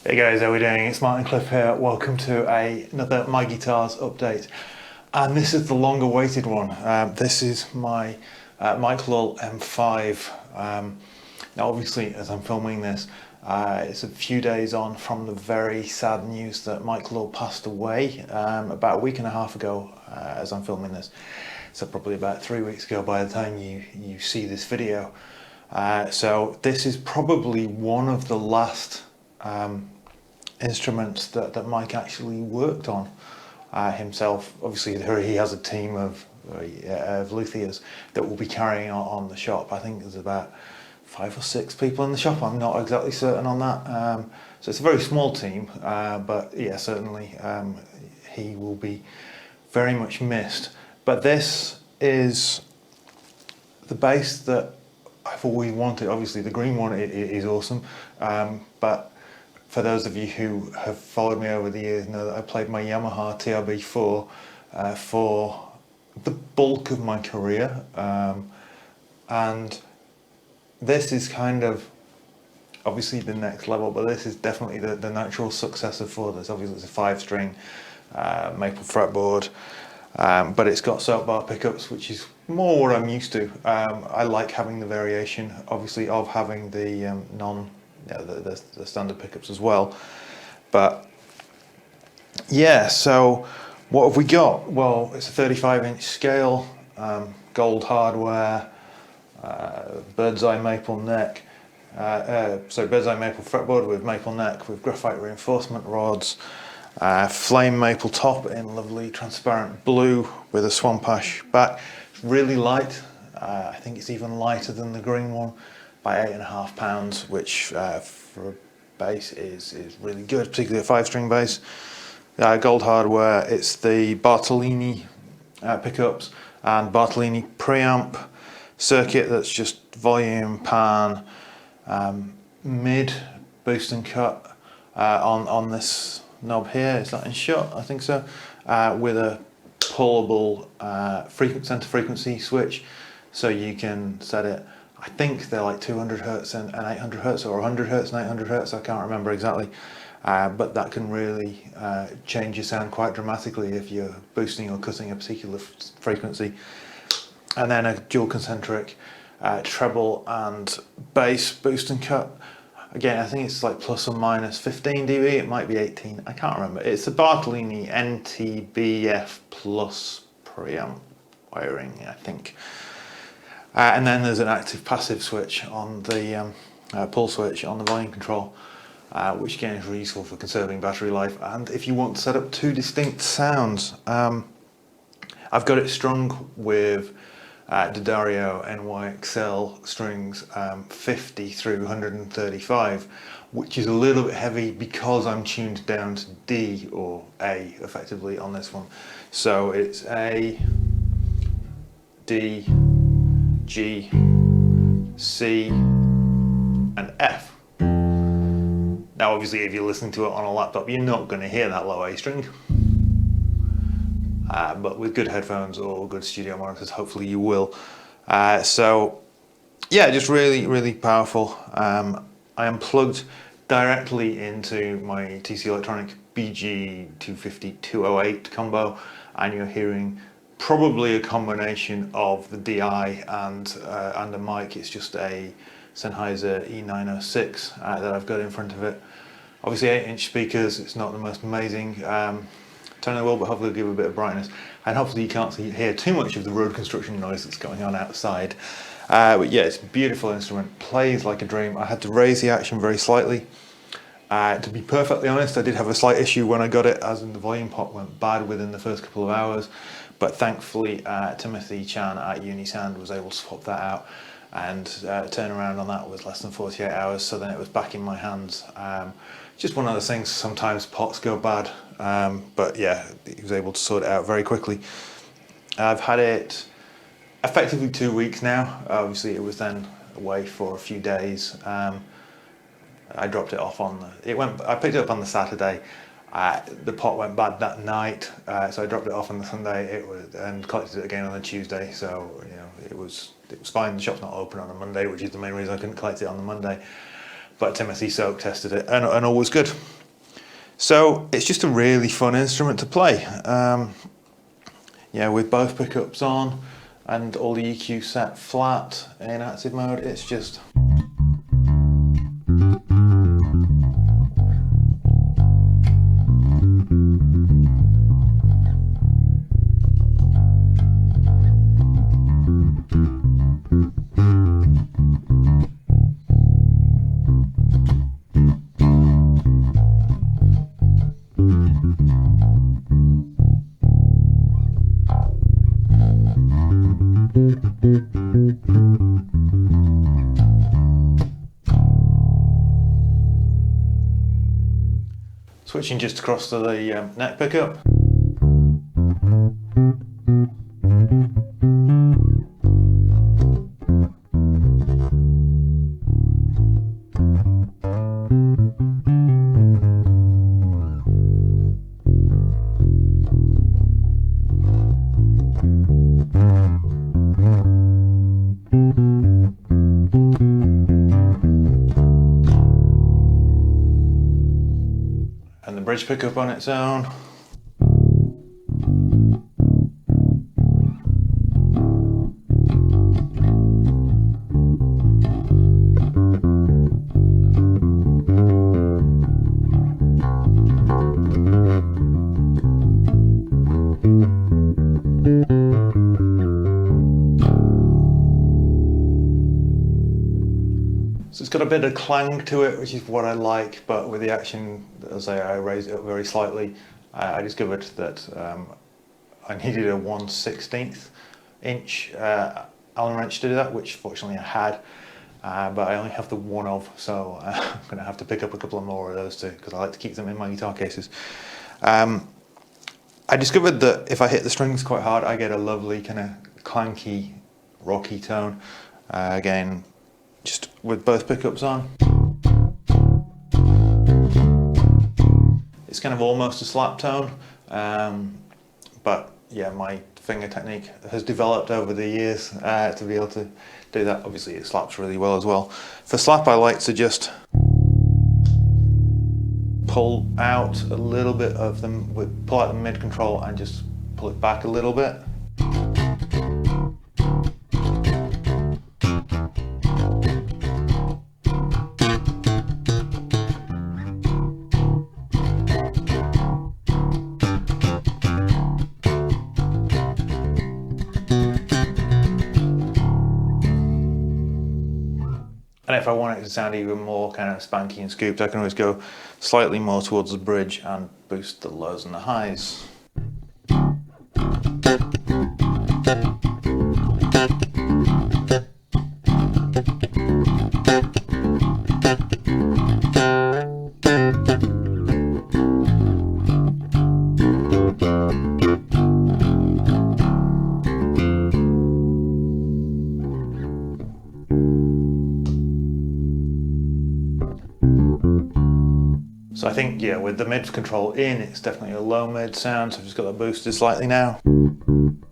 Hey guys, how are we doing? It's Martin Cliffe here. Welcome to another My Guitars update. And this is the long awaited one. This is my Mike Lull M5. Now obviously as I'm filming this, it's a few days on from the very sad news that Mike Lull passed away about a week and a half ago as I'm filming this. So probably about 3 weeks ago by the time you see this video. So this is probably one of the last instruments that Mike actually worked on himself. Obviously he has a team of luthiers that will be carrying on the shop. I think there's about 5 or 6 people in the shop. I'm not exactly certain on that. So it's a very small team, but yeah, certainly he will be very much missed. But this is the bass that I've always wanted. Obviously the green one is awesome, but for those of you who have followed me over the years know that I played my Yamaha TRB4 for the bulk of my career, and this is kind of obviously the next level, but this is definitely the natural successor for this. Obviously it's a 5-string maple fretboard, but it's got soap bar pickups, which is more what I'm used to. I like having the variation, obviously, of having the the standard pickups as well. But yeah, so what have we got? Well, it's a 35-inch scale, gold hardware, bird's eye maple neck. Bird's eye maple fretboard with maple neck with graphite reinforcement rods. Flame maple top in lovely transparent blue with a swamp ash back. It's really light. I think it's even lighter than the green one by 8.5 pounds, which for a bass is really good, particularly a 5-string bass. Gold hardware. It's the Bartolini pickups and Bartolini preamp circuit. That's just volume, pan, mid, boost and cut on this knob here. Is that in shot? I think so. With a pullable center frequency switch, so you can set it. I think they're like 200 hertz and 800 hertz, or 100 hertz and 800 hertz. I can't remember exactly, but that can really change your sound quite dramatically if you're boosting or cutting a particular frequency. And then a dual concentric treble and bass boost and cut. Again, I think it's like plus or minus 15 dB, it might be 18, I can't remember. It's a Bartolini NTBF Plus preamp wiring, I think. And then there's an active passive switch on the pull switch on the volume control, which again is really useful for conserving battery life. And if you want to set up 2 distinct sounds, I've got it strung with D'Addario NYXL strings 50 through 135, which is a little bit heavy because I'm tuned down to D or A effectively on this one. So it's A, D, G, C and F. Now obviously if you're listening to it on a laptop you're not going to hear that low A string. But with good headphones or good studio monitors, hopefully you will. So yeah, just really powerful. I am plugged directly into my TC Electronic BG250-208 combo, and you're hearing probably a combination of the DI and a mic. It's just a Sennheiser E906 that I've got in front of it. Obviously 8-inch speakers, it's not the most amazing tone in the world, but hopefully it'll give a bit of brightness, and hopefully you can't hear too much of the road construction noise that's going on outside. But yeah, it's a beautiful instrument, plays like a dream. I had to raise the action very slightly. To be perfectly honest, I did have a slight issue when I got it, as in the volume pot went bad within the first couple of hours, but thankfully Timothy Chan at Unisound was able to swap that out and turn around on that with less than 48 hours, so then it was back in my hands. Just one of those things, sometimes pots go bad, but yeah, he was able to sort it out very quickly. I've had it effectively 2 weeks now. Obviously it was then away for a few days. I dropped it off on I picked it up on the Saturday. The pot went bad that night, so I dropped it off on the Sunday. And collected it again on the Tuesday. So you know, it was fine. The shop's not open on a Monday, which is the main reason I couldn't collect it on the Monday. but Timothy Soak tested it and all was good. So it's just a really fun instrument to play. Yeah, with both pickups on and all the EQ set flat in active mode, it's just... Switching just across to the neck pickup. And the bridge pickup on its own. So it's got a bit of clang to it, which is what I like, but with the action, as I raised it up very slightly, I discovered that I needed a 1/16 inch Allen wrench to do that, which fortunately I had, but I only have the one of, so I'm going to have to pick up a couple of more of those too, because I like to keep them in my guitar cases. I discovered that if I hit the strings quite hard, I get a lovely kind of clanky, rocky tone. Again, just with both pickups on. It's kind of almost a slap tone, but yeah, my finger technique has developed over the years to be able to do that. Obviously it slaps really well as well. For slap, I like to just pull out a little bit of them, pull out the mid control and just pull it back a little bit. And if I want it to sound even more kind of spanky and scooped, I can always go slightly more towards the bridge and boost the lows and the highs. So I think, yeah, with the mid control in, it's definitely a low mid sound, so I've just got that boosted slightly now. And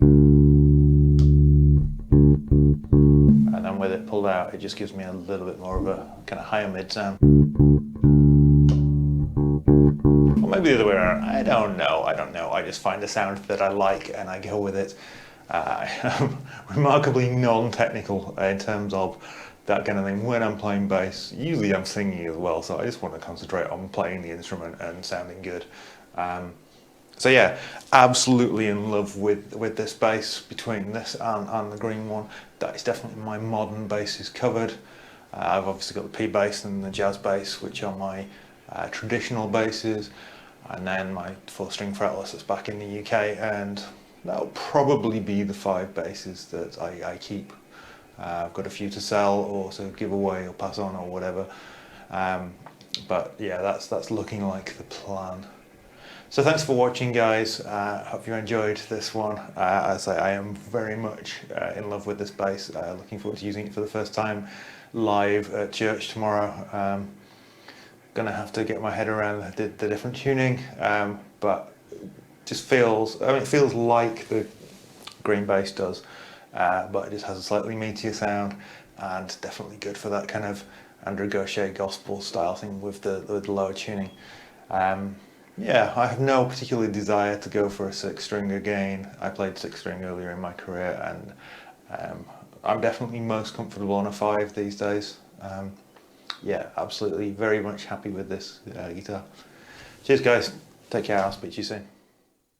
then with it pulled out, it just gives me a little bit more of a kind of higher mid sound. Or maybe the other way around, I don't know, I just find a sound that I like and I go with it. I'm remarkably non-technical in terms of that kind of thing. When I'm playing bass, usually I'm singing as well, so I just want to concentrate on playing the instrument and sounding good. So yeah, absolutely in love with this bass. Between this and the green one, that is definitely my modern basses covered. I've obviously got the P bass and the jazz bass, which are my traditional basses, and then my 4-string fretless that's back in the UK, and that'll probably be the 5 basses that I keep. I've got a few to sell or to give away or pass on or whatever, but yeah, that's looking like the plan. So thanks for watching, guys. Hope you enjoyed this one. As I am very much in love with this bass. Looking forward to using it for the first time live at church tomorrow. Gonna have to get my head around the different tuning, but it just feels, I mean, it feels like the green bass does. But it just has a slightly meatier sound and definitely good for that kind of Andrew Gaucher gospel style thing with the lower tuning. Yeah, I have no particular desire to go for a 6-string again. I played 6-string earlier in my career, and I'm definitely most comfortable on a 5 these days. Yeah, absolutely, very much happy with this guitar. Cheers guys, take care, I'll speak to you soon.